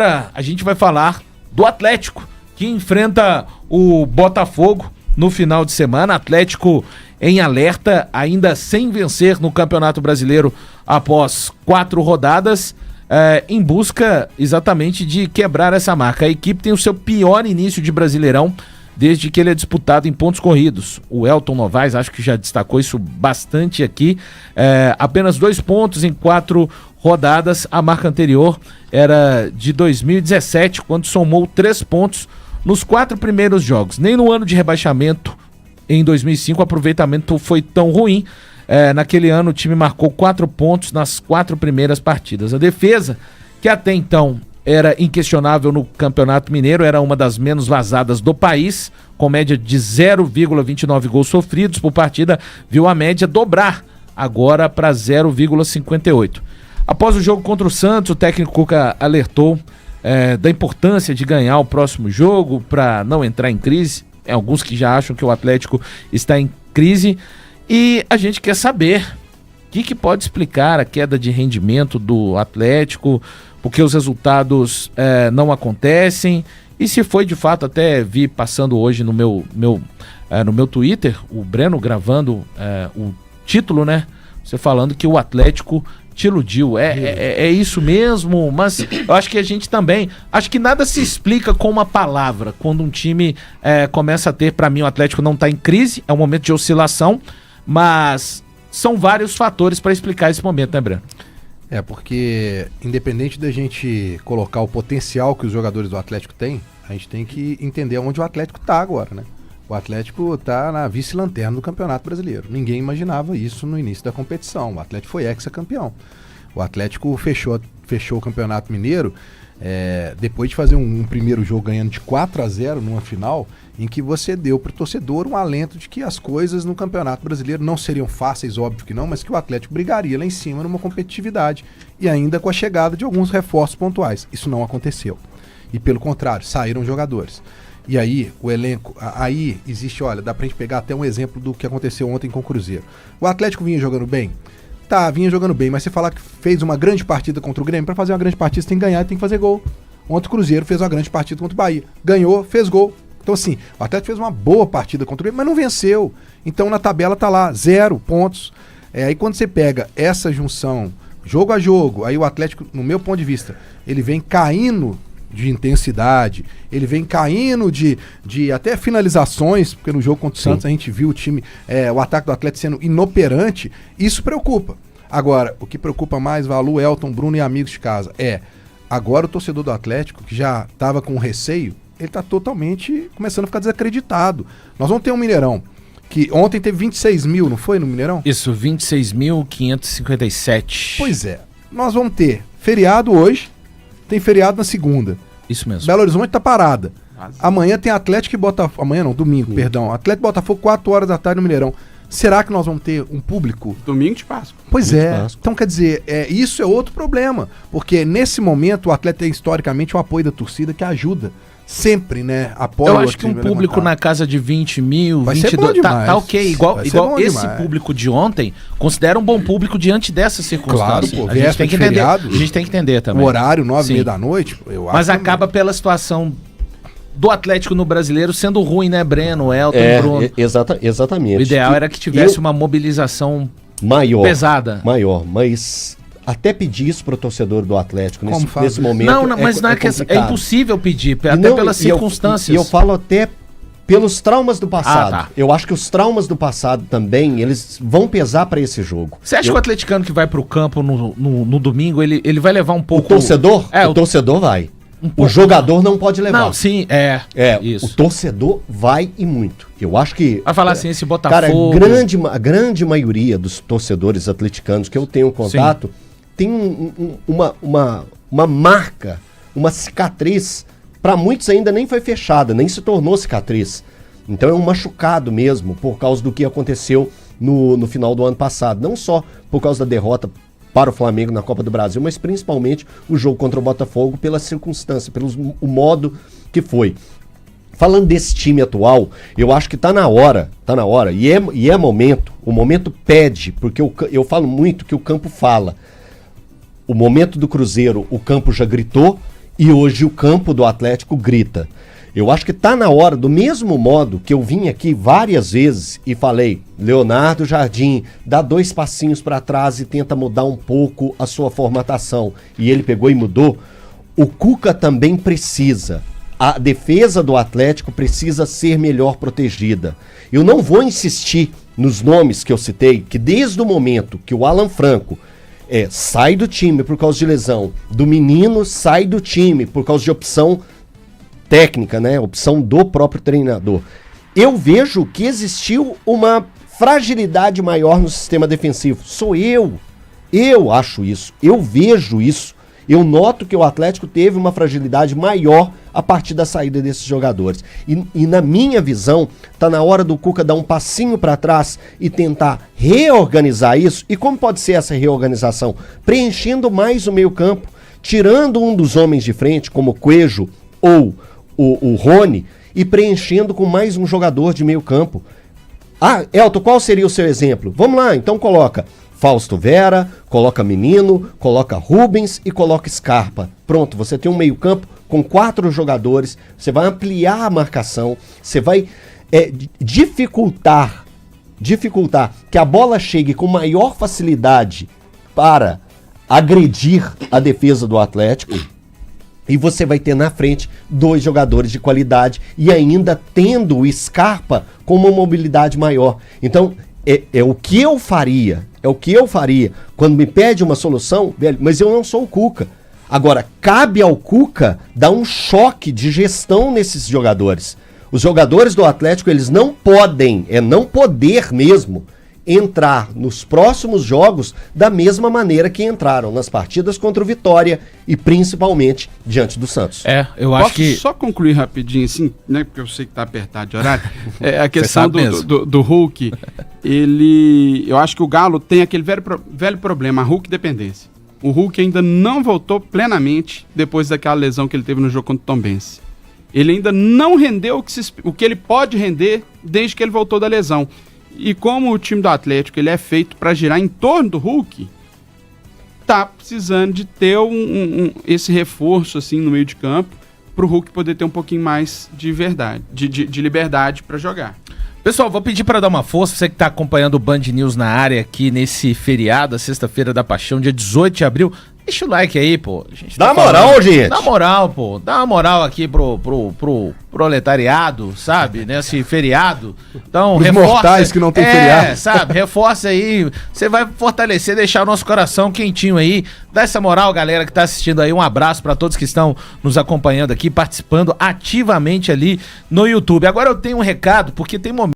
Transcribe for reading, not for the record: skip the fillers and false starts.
A gente vai falar do Atlético, que enfrenta o Botafogo no final de semana. Atlético em alerta, ainda sem vencer no Campeonato Brasileiro após 4 rodadas, em busca exatamente de quebrar essa marca. A equipe tem o seu pior início de Brasileirão desde que ele é disputado em pontos corridos. O Elton Novaes, acho que já destacou isso bastante aqui. Apenas 2 pontos em 4 rodadas. A marca anterior era de 2017, quando somou 3 pontos nos 4 primeiros jogos. Nem no ano de rebaixamento, em 2005, o aproveitamento foi tão ruim. Naquele ano o time marcou 4 pontos nas 4 primeiras partidas. A defesa, que até então era inquestionável no Campeonato Mineiro, era uma das menos vazadas do país, com média de 0,29 gols sofridos por partida, viu a média dobrar agora para 0,58. Após o jogo contra o Santos, o técnico Cuca alertou da importância de ganhar o próximo jogo para não entrar em crise. Alguns que já acham que o Atlético está em crise. E a gente quer saber o que pode explicar a queda de rendimento do Atlético, porque os resultados não acontecem. E se foi de fato, até vi passando hoje no meu Twitter, o Breno gravando o título, né? Você falando que o Atlético te iludiu. É isso mesmo, mas eu acho que a gente também... Acho que nada se explica com uma palavra. Quando um time começa a ter... Para mim, o Atlético não está em crise, é um momento de oscilação, mas são vários fatores para explicar esse momento, né, Breno? Porque independente da gente colocar o potencial que os jogadores do Atlético têm, a gente tem que entender onde o Atlético está agora, né? O Atlético está na vice-lanterna do Campeonato Brasileiro. Ninguém imaginava isso no início da competição. O Atlético foi ex-campeão. O Atlético fechou o Campeonato Mineiro depois de fazer um primeiro jogo ganhando de 4-0 numa final, em que você deu para o torcedor um alento de que as coisas no Campeonato Brasileiro não seriam fáceis, óbvio que não, mas que o Atlético brigaria lá em cima numa competitividade e ainda com a chegada de alguns reforços pontuais. Isso não aconteceu. E pelo contrário, saíram jogadores. E aí, o elenco, aí existe, olha, dá pra gente pegar até um exemplo do que aconteceu ontem com o Cruzeiro. O Atlético vinha jogando bem? Tá, vinha jogando bem, mas você falar que fez uma grande partida contra o Grêmio, pra fazer uma grande partida você tem que ganhar e tem que fazer gol. Ontem o Cruzeiro fez uma grande partida contra o Bahia, ganhou, fez gol. Então assim, o Atlético fez uma boa partida contra o Grêmio, mas não venceu. Então na tabela tá lá, 0 pontos. Aí quando você pega essa junção, jogo a jogo, aí o Atlético, no meu ponto de vista, ele vem caindo de intensidade, ele vem caindo de até finalizações, porque no jogo contra o Santos a gente viu o time, o ataque do Atlético sendo inoperante. Isso preocupa. Agora, o que preocupa mais, Valu, Elton, Bruno e amigos de casa, agora o torcedor do Atlético, que já estava com receio, ele está totalmente começando a ficar desacreditado. Nós vamos ter um Mineirão, que ontem teve 26 mil, não foi no Mineirão? Isso, 26.557. Pois é, nós vamos ter feriado hoje, tem feriado na segunda. Isso mesmo. Belo Horizonte tá parada. Amanhã tem Atlético e Botafogo. Amanhã não, domingo, perdão. Atlético e Botafogo, 4 horas da tarde no Mineirão. Será que nós vamos ter um público? Domingo de Páscoa. Pois Então quer dizer, isso é outro problema. Porque nesse momento o Atlético tem historicamente o apoio da torcida que ajuda. Sempre, né? Eu acho que um público na casa de 20 mil, vai 22 tá ok. Igual esse demais. Público de ontem, considera um bom público diante dessas circunstâncias. Claro, pô, a gente tem que entender. Feriado, a gente tem que entender também. O horário, 9h30 da noite, eu acho. Mas acaba pela situação do Atlético no Brasileiro sendo ruim, né, Breno, Elton, Bruno? Exatamente. O ideal era que tivesse uma mobilização pesada. Maior, mas até pedir isso pro torcedor do Atlético nesse momento. Não, mas não é impossível pedir, até pelas circunstâncias. E eu falo até pelos traumas do passado. Eu acho que os traumas do passado também, eles vão pesar para esse jogo. Você acha que o atleticano que vai pro campo no domingo, ele vai levar um pouco... O torcedor? O torcedor vai. O jogador não pode levar. Não, sim, isso. O torcedor vai e muito. Eu acho que... Vai falar assim, esse Botafogo... Cara, a grande maioria dos torcedores atleticanos que eu tenho contato... Sim. Tem uma marca, uma cicatriz, para muitos ainda nem foi fechada, nem se tornou cicatriz. Então é um machucado mesmo, por causa do que aconteceu no final do ano passado. Não só por causa da derrota para o Flamengo na Copa do Brasil, mas principalmente o jogo contra o Botafogo, pela circunstância, pelo modo que foi. Falando desse time atual, eu acho que tá na hora, e é momento, o momento pede, porque eu falo muito que o campo fala. O momento do Cruzeiro, o campo já gritou, E hoje o campo do Atlético grita. Eu acho que está na hora, do mesmo modo que eu vim aqui várias vezes e falei, Leonardo Jardim, dá 2 passinhos para trás e tenta mudar um pouco a sua formatação. E ele pegou e mudou. O Cuca também precisa. A defesa do Atlético precisa ser melhor protegida. Eu não vou insistir nos nomes que eu citei, que desde o momento que o Alan Franco sai do time por causa de lesão, do Menino sai do time por causa de opção técnica, né? Opção do próprio treinador. Eu vejo que existiu uma fragilidade maior no sistema defensivo. Sou eu. Eu acho isso. Eu vejo isso. Eu noto que o Atlético teve uma fragilidade maior a partir da saída desses jogadores. E na minha visão, tá na hora do Cuca dar um passinho para trás e tentar reorganizar isso. E como pode ser essa reorganização? Preenchendo mais o meio-campo, tirando um dos homens de frente, como o Coelho ou o Rony, e preenchendo com mais um jogador de meio-campo. Ah, Elton, qual seria o seu exemplo? Vamos lá, então coloca Fausto Vera, coloca Menino, coloca Rubens e coloca Scarpa. Pronto, você tem um meio-campo com 4 jogadores, você vai ampliar a marcação, você vai dificultar que a bola chegue com maior facilidade para agredir a defesa do Atlético. E você vai ter na frente 2 jogadores de qualidade e ainda tendo o Scarpa com uma mobilidade maior. Então, é o que eu faria. É o que eu faria quando me pede uma solução, velho, mas eu não sou o Cuca. Agora, cabe ao Cuca dar um choque de gestão nesses jogadores. Os jogadores do Atlético, eles não podem, não poder mesmo, entrar nos próximos jogos da mesma maneira que entraram nas partidas contra o Vitória e principalmente diante do Santos. Eu acho que... Posso só concluir rapidinho assim, né, porque eu sei que tá apertado de horário. A questão do Hulk, eu acho que o Galo tem aquele velho problema, a Hulk dependência. O Hulk ainda não voltou plenamente depois daquela lesão que ele teve no jogo contra o Tombense. Ele ainda não rendeu o que ele pode render desde que ele voltou da lesão. E como o time do Atlético ele é feito para girar em torno do Hulk, tá precisando de ter esse reforço assim no meio de campo para o Hulk poder ter um pouquinho mais de liberdade para jogar. Pessoal, vou pedir para dar uma força, você que está acompanhando o Band News na área aqui nesse feriado, a Sexta-feira da Paixão, dia 18 de abril. Deixa o like aí, pô. Dá moral, gente. Dá moral, pô. Dá uma moral aqui pro proletariado, sabe? Nesse feriado. Então, os reforça. Mortais que não tem feriado. Sabe? Reforça aí. Você vai fortalecer, deixar o nosso coração quentinho aí. Dá essa moral, galera que tá assistindo aí. Um abraço para todos que estão nos acompanhando aqui, participando ativamente ali no YouTube. Agora eu tenho um recado, porque tem momentos